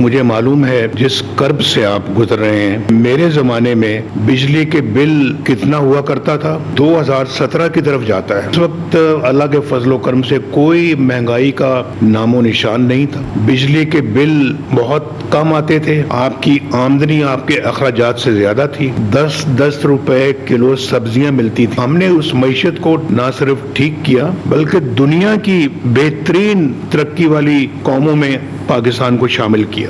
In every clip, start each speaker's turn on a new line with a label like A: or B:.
A: मुझे मालूम है जिस कर्ब से आप गुजर रहे हैं। मेरे जमाने में बिजली के बिल कितना हुआ करता था, 2017 की तरफ जाता है। इस वक्त अल्लाह के फजलो करम से कोई महंगाई का नामो निशान नहीं था। बिजली के बिल बहुत कम आते थे, आपकी आमदनी आपके अखराजात से ज्यादा थी। 10-10 रुपए किलो सब्जियां मिलती थी। हमने उस मईशत को न सिर्फ ठीक किया बल्कि दुनिया की बेहतरीन तरक्की वाली कौमों में पाकिस्तान को शामिल किया।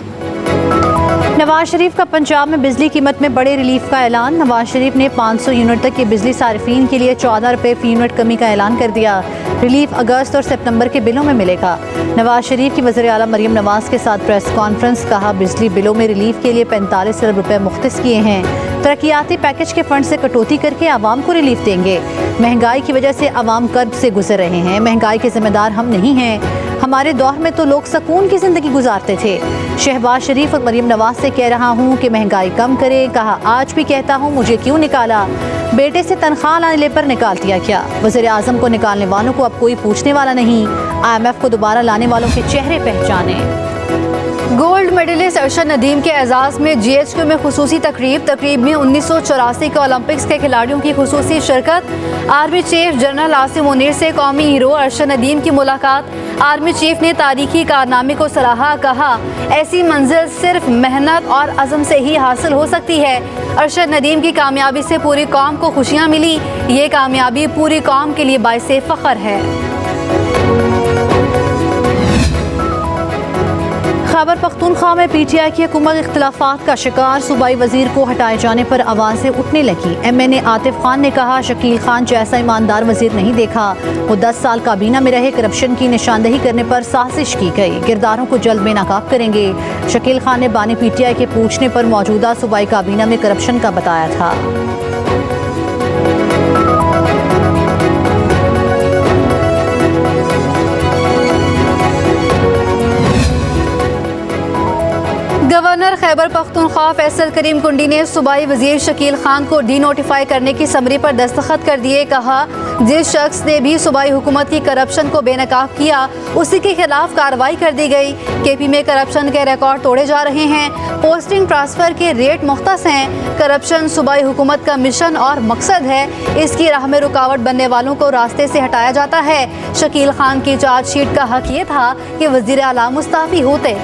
B: नवाज शरीफ का पंजाब में बिजली कीमत में बड़े रिलीफ का ऐलान। नवाज शरीफ ने 500 यूनिट तक की बिजली सारिफीन के लिए 14 रुपए फी यूनिट कमी का ऐलान कर दिया। रिलीफ अगस्त और सितंबर के बिलों में मिलेगा। नवाज शरीफ की वज़ीर आला मरियम नवाज के साथ प्रेस कॉन्फ्रेंस। कहा, बिजली बिलों में रिलीफ के लिए 45 अरब रुपए मुख्तस किए हैं। तरक्याती पैकेज के फंड से कटौती करके आवाम को रिलीफ देंगे। महंगाई की वजह से आवाम कर्ब से गुजर रहे हैं। महंगाई के जिम्मेदार हम नहीं हैं। हमारे दौर में तो लोग सुकून की जिंदगी गुजारते थे। शहबाज शरीफ और मरियम नवाज से कह रहा हूँ कि महंगाई कम करे। कहा, आज भी कहता हूँ मुझे क्यों निकाला, बेटे से तनख्वाह लाने पर निकाल दिया क्या। वज़ीर आज़म को निकालने वालों को अब कोई पूछने वाला नहीं। IMF को दोबारा लाने वालों के चेहरे पहचाने। गोल्ड मेडलिस्ट अरशद नदीम के एजाज़ में GHQ में खुसूसी तकरीब में 1984 के ओलंपिक्स के खिलाड़ियों की खुसूसी शिरकत। Army chief general Asim Munir से कौमी हीरो अरशद नदीम की मुलाकात। आर्मी चीफ ने तारीखी कारनामे को सराहा। कहा, ऐसी मंजिल सिर्फ मेहनत और अज़म से ही हासिल हो सकती है। अरशद नदीम की कामयाबी से पूरी कौम को खुशियाँ मिली। ये कामयाबी पूरी कौम के लिए बाइसे फ़ख्र है। खैबर पख्तूनख्वा में PTI की हुकूमत इख्तिलाफात का शिकार। सूबाई वजीर को हटाए जाने पर आवाज़ें उठने लगी। MNA आतिफ खान ने कहा, शकील खान जैसा ईमानदार वजीर नहीं देखा। वो 10 साल काबीना में रहे। करप्शन की निशानदही करने पर साजिश की गई। किरदारों को जल्द बेनकाब करेंगे। शकील खान ने बानी PTI के पूछने पर मौजूदा सूबाई काबीना में करप्शन का बताया था। गवर्नर खैबर पख्तूनख्वा फैसल करीम कुंडी ने सूबाई वजीर शकील खान को डी नोटिफाई करने की समरी पर दस्तखत कर दिए। कहा, जिस शख्स ने भी सूबाई हुकूमत की करप्शन को बेनकाब किया उसी के खिलाफ कार्रवाई कर दी गई। KP में करप्शन के रिकॉर्ड तोड़े जा रहे हैं। पोस्टिंग ट्रांसफर के रेट मुख्तस हैं। करप्शन सूबाई हुकूमत का मिशन और मकसद है। इसकी राह में रुकावट बनने वालों को रास्ते से हटाया जाता है। शकील खान की चार्जशीट का हक ये था कि वजीर आला मुस्ताफी होते।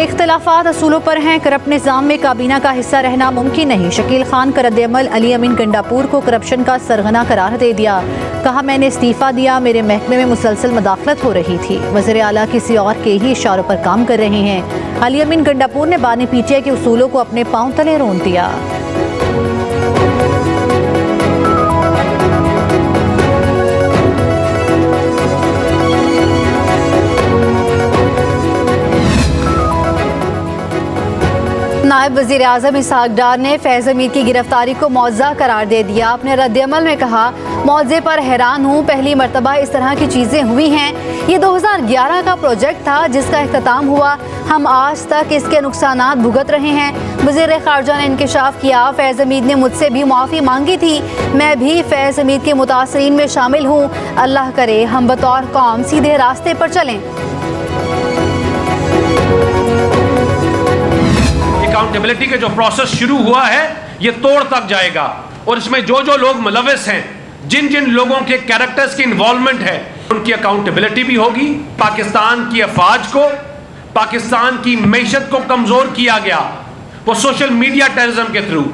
B: इख्तिलाफात असूलों पर हैं। करप्ट निज़ाम में काबीना का हिस्सा रहना मुमकिन नहीं। शकील खान का रद्द-ए-अमल अली अमीन गंडापुर को करप्शन का सरगना करार दे दिया। कहा, मैंने इस्तीफ़ा दिया, मेरे महकमे में मुसलसल मदाखलत हो रही थी। वज़ीर आला किसी और के ही इशारों पर काम कर रहे हैं। अली अमीन गंडापुर ने बानी PTI के उसूलों को अपने पांव तले रोन दिया। नायब वज़ीर आज़म इसहाक डार ने फैज़ हमीद की गिरफ्तारी को मौज़ा करार दे दिया। अपने रद्द-ए-अमल में कहा, मौज़े पर हैरान हूँ, पहली मरतबा इस तरह की चीज़ें हुई हैं। ये 2011 का प्रोजेक्ट था जिसका इख्तिताम हुआ। हम आज तक इसके नुकसानात भुगत रहे हैं। वज़ीर ख़ारजा ने इंकशाफ किया, फैज़ हमीद ने मुझसे भी माफ़ी मांगी थी। मैं भी फैज़ हमीद के मुतासरीन में शामिल हूँ। अल्लाह करे हम बतौर कौम सीधे रास्ते पर चलें।
C: अकाउंटेबिलिटी का जो प्रोसेस शुरू हुआ है ये तोड़ तक जाएगा और इसमें जो जो लोग मुलविस हैं, जिन जिन लोगों के कैरेक्टर्स की इन्वॉल्वमेंट है, उनकी अकाउंटेबिलिटी भी होगी। पाकिस्तान की अफवाज को, पाकिस्तान की मैशत को कमजोर किया गया वो सोशल मीडिया टेररिज्म के थ्रू।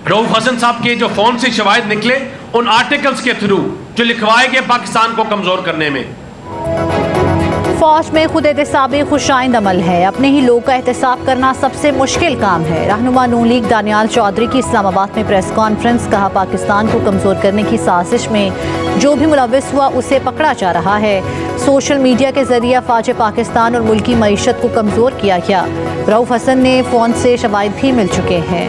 C: रऊफ हसन साहब के जो फोन से शवाहिद निकले उन आर्टिकल्स के थ्रू जो लिखवाए गए पाकिस्तान को कमजोर करने में।
B: फौज में खुद एहतसाबी खुशाइंद अमल है। अपने ही लोग का एहतसाब करना सबसे मुश्किल काम है। रहनुमा नून लीग दानियाल चौधरी की इस्लामाबाद में प्रेस कॉन्फ्रेंस। कहा, पाकिस्तान को कमज़ोर करने की साजिश में जो भी मुलविस हुआ उसे पकड़ा जा रहा है। सोशल मीडिया के जरिए अफवाज पाकिस्तान और मुल्की मईशत को कमज़ोर किया गया। रऊफ हसन ने फ़ोन से शवाहिद भी मिल चुके हैं।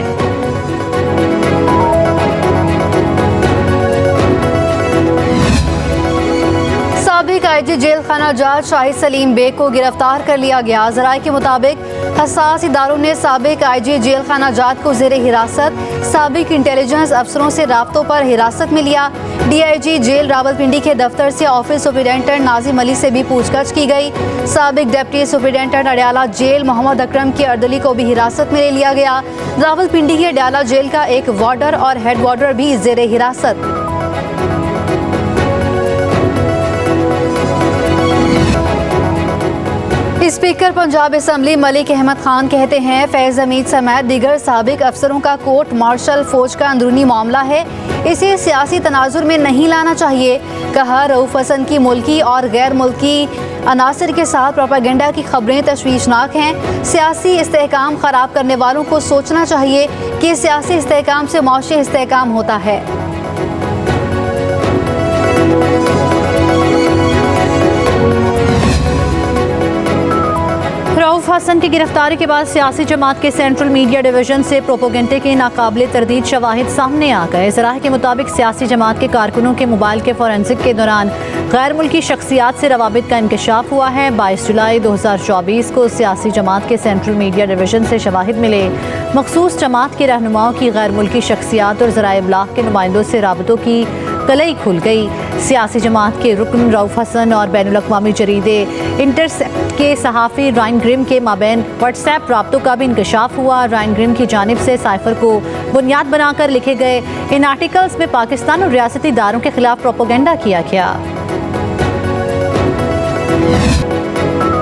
B: साबिक DIG जेल खाना जज शाहिद सलीम बेग को गिरफ्तार कर लिया गया। ज़राए के मुताबिक हसास इदारों ने साबिक IG जेल खाना जज को ज़ेरे हिरासत साबिक इंटेलिजेंस अफसरों से राब्तों पर हिरासत में लिया। DIG जेल रावलपिंडी के दफ्तर से ऑफिस सुपरिटेंडेंट नाजिम अली से भी पूछताछ की गई। साबिक deputy superintendent Adiala jail Muhammad Akram के अर्दली को भी हिरासत में ले लिया गया। रावलपिंडी के अडयाला जेल का एक वार्डर और हेड वार्डर भी ज़ेरे हिरासत। स्पीकर पंजाब असम्बली मलिक अहमद खान कहते हैं फैज़ हमीद समेत दीगर साबिक अफसरों का कोर्ट मार्शल फौज का अंदरूनी मामला है, इसे सियासी तनाजुर में नहीं लाना चाहिए। कहा रऊफ हसन की मुल्की और गैर मुल्की अनासर के साथ प्रोपेगेंडा की खबरें तशवीशनाक हैं। सियासी इस्तेहकाम ख़राब करने वालों को सोचना चाहिए कि सियासी इस्तेहकाम से मौशी इस्तेहकाम होता है। रऊफ हसन की गिरफ्तारी के बाद सियासी जमात के सेंट्रल मीडिया डिवीजन से प्रोपोगेंडे के नाकाबिले तरदीद शवाहिद सामने आ गए। ज़राए के मुताबिक सियासी जमात के कारकुनों के मोबाइल के फोरेंसिक के दौरान गैर मुल्की शख्सियात से रवाबित का इंकशाफ हुआ है। 22 जुलाई 2024 को सियासी जमात के सेंट्रल मीडिया डिवीजन से शवाहिद मिले। मखसूस जमात के रहनुमाओं की गैर मुल्की शख्सियात और ज़राए इब्लाग के नुमाइंदों से राबतों की कलई खुल गई। सियासी जमात के रुकन रऊफ हसन और बैनुल-अक़वामी जरीदे इंटरसेप्ट के सहाफ़ी रायन ग्रिम के माबैन व्हाट्सएप राब्तों का भी इंकशाफ हुआ। रायन ग्रिम की जानिब से साइफर को बुनियाद बनाकर लिखे गए इन आर्टिकल्स में पाकिस्तान और रियासती इदारों के खिलाफ प्रोपोगेंडा किया गया।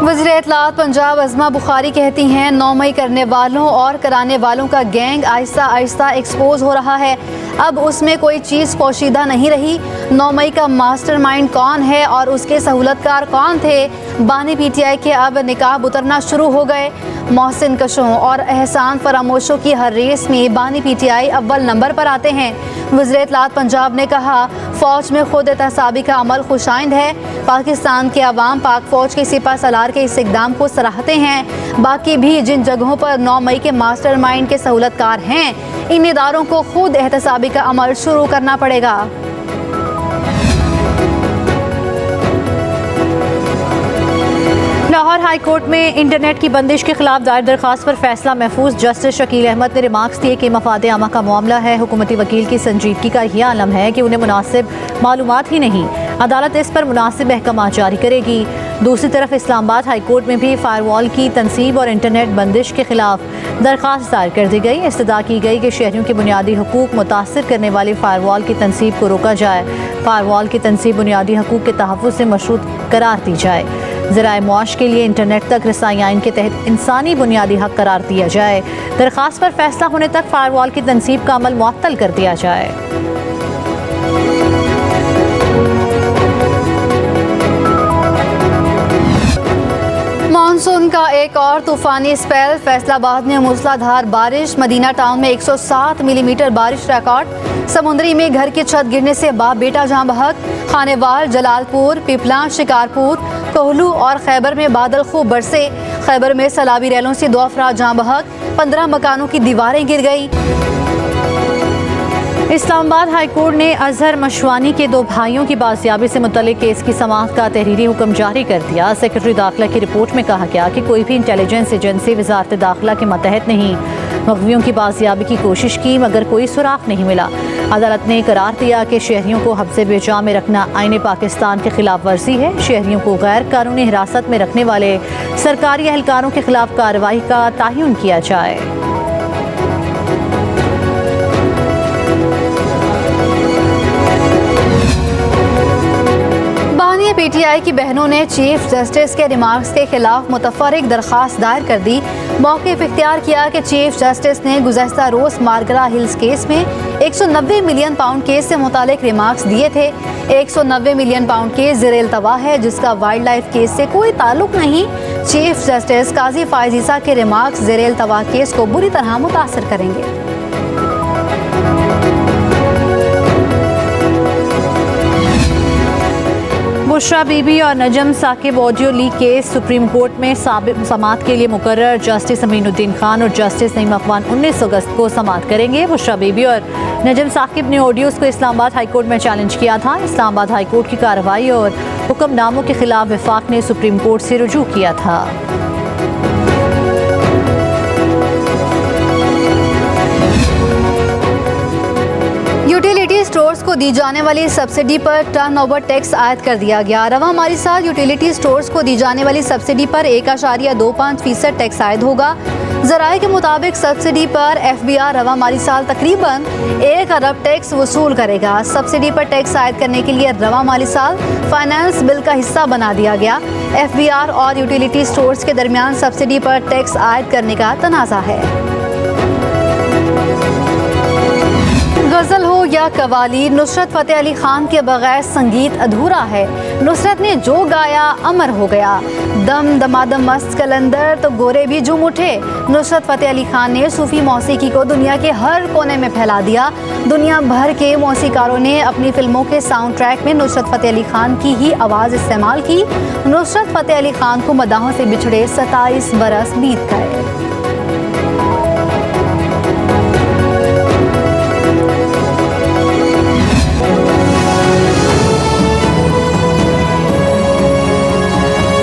B: वज़ीर इत्तलात पंजाब अज़मा बुखारी कहती हैं 9 मई करने वालों और कराने वालों का गैंग आहिस्ता आहिस्ता एक्सपोज हो रहा है। अब उसमें कोई चीज़ पोशीदा नहीं रही। 9 मई का मास्टरमाइंड कौन है और उसके सहूलतकार कौन थे। बानी PTI के अब निकाब उतरना शुरू हो गए। मोहसिन कशों और एहसान फरामोशों की हर रेस में बानी PTI अव्वल नंबर पर आते हैं। वज़ीर इत्तलात पंजाब ने कहा फ़ौज में खुद एहतसाबी का अमल खुशाइंद है। पाकिस्तान के अवाम पाक फ़ौज के सिपह सलार के इस इक़दाम को सराहते हैं। बाकी भी जिन जगहों पर 9 मई के मास्टरमाइंड के सहूलतकार हैं, इन इदारों को खुद एहतसाबी का अमल शुरू करना पड़ेगा। लाहौर हाई कोर्ट में इंटरनेट की बंदिश के खिलाफ दायर दरख्वास्त पर फैसला महफूज। जस्टिस शकील अहमद ने रिमार्क्स दिए कि मफाद आमा का मामला है। हुकूमती वकील की संजीदगी का यह आलम है कि उन्हें मुनासिब मालूमात ही नहीं, अदालत इस पर मुनासिब अहकाम जारी करेगी। दूसरी तरफ इस्लामाबाद हाई कोर्ट में भी फायरवॉल की तनसीब और इंटरनेट बंदिश के खिलाफ दरख्वास्त दायर कर दी गई। इस्तदा की गई कि शहरियों के बुनियादी हकूक मुतासर करने वाली फायरवॉल की तनसीब को रोका जाए। फायरवॉल की तनसीब बुनियादी हकूक के तहफ़्फ़ुज़ से मशरूत करार दी जाए। ज़राए मुआश के लिए इंटरनेट तक रसाई आइन के तहत इंसानी बुनियादी हक करार दिया जाए। दरख्वास्त पर फैसला होने तक फायरवॉल की तनसीब का अमल मुअत्तल कर दिया जाए। मानसून का एक और तूफानी स्पेल। फैसलाबाद में मूसलाधार बारिश। मदीना टाउन में 107 मिलीमीटर बारिश रिकॉर्ड। समुंदरी में घर की छत गिरने से बाप बेटा जान बहक। खानेवाल, जलालपुर, पिपला, शिकारपुर, कोहलू और खैबर में बादल खूब बरसे। खैबर में सैलाबी रैलों से 2 अफराद जान बहक। 15 मकानों की दीवारें गिर गई। इस्लामाबाद हाई कोर्ट ने अजहर मशवानी के 2 भाइयों की बाजियाबी से मुतल्लिक केस की समाअत का तहरीरी हुक्म जारी कर दिया। सेक्रेटरी दाखिला की रिपोर्ट में कहा गया कि कोई भी इंटेलिजेंस एजेंसी वजारत दाखिला के मतहत नहीं। मगवियों की बाजियाबी की कोशिश की मगर कोई सुराग नहीं मिला। अदालत ने करार दिया कि शहरियों को हब्से बेजा में रखना आईन पाकिस्तान के खिलाफ वर्जी है। शहरियों को गैर कानूनी हिरासत में रखने वाले सरकारी एहलकारों के खिलाफ कार्रवाई का तयन किया जाए। बानी PTI की बहनों ने चीफ जस्टिस के रिमार्क्स के खिलाफ मुतफर्रिक दरख्वास्त दायर कर दी। मौक़िफ़ इख्तियार किया कि चीफ जस्टिस ने गुज़श्ता रोज़ मार्गरा हिल्स केस में 190 मिलियन पाउंड केस से मुतालिक रिमार्क्स दिए थे। 190 मिलियन पाउंड केस ज़ेरे इल्तवा है जिसका वाइल्ड लाइफ केस से कोई ताल्लुक नहीं। चीफ जस्टिस काजी फायज़ ईसा के रिमार्क्स ज़ेरे इल्तवा केस को बुरी तरह मुतासर करेंगे। बुशरा बीबी और Najam Saqib audio leak case supreme court में समाअत के लिए मुकर्रर। जस्टिस अमीनुद्दीन खान और जस्टिस नईम अखवान 19 अगस्त को समाअत करेंगे। बुशरा बीबी और नजम साकिब ने ऑडियोज़ को इस्लामाबाद हाई कोर्ट में चैलेंज किया था। इस्लामाबाद हाई कोर्ट की कार्रवाई और हुक्मनामों के खिलाफ वफाक ने सुप्रीम कोर्ट से रुजू किया था। यूटिलिटी स्टोर्स को दी जाने वाली सब्सिडी पर टर्नओवर टैक्स आयद कर दिया गया। रवा माली साल यूटिलिटी स्टोर्स को दी जाने वाली सब्सिडी पर 1.25% टैक्स आयद होगा। ज़राए के मुताबिक सब्सिडी पर FBR रवा माली साल तकरीबन 1 अरब टैक्स वसूल करेगा। सब्सिडी पर टैक्स आयद करने के लिए रवा माली साल फाइनेंस बिल का हिस्सा बना दिया गया। FBR और यूटिलिटी स्टोर्स के दरमियान सब्सिडी पर टैक्स आयद करने का तनाज़ा है। गज़ल हो या कवाली, नुसरत फ़तेह अली खान के बगैर संगीत अधूरा है। नुसरत ने जो गाया अमर हो गया। दम दमादम मस्त कलंदर तो गोरे भी झूम उठे। नुसरत फ़तेह अली खान ने सूफ़ी मौसीकी को दुनिया के हर कोने में फैला दिया। दुनिया भर के मौसीकारों ने अपनी फिल्मों के साउंड ट्रैक में नुसरत फ़तेह अली खान की ही आवाज़ इस्तेमाल की। नुसरत फ़तेह अली खान को मदाहों से बिछड़े 27 बरस बीत गए।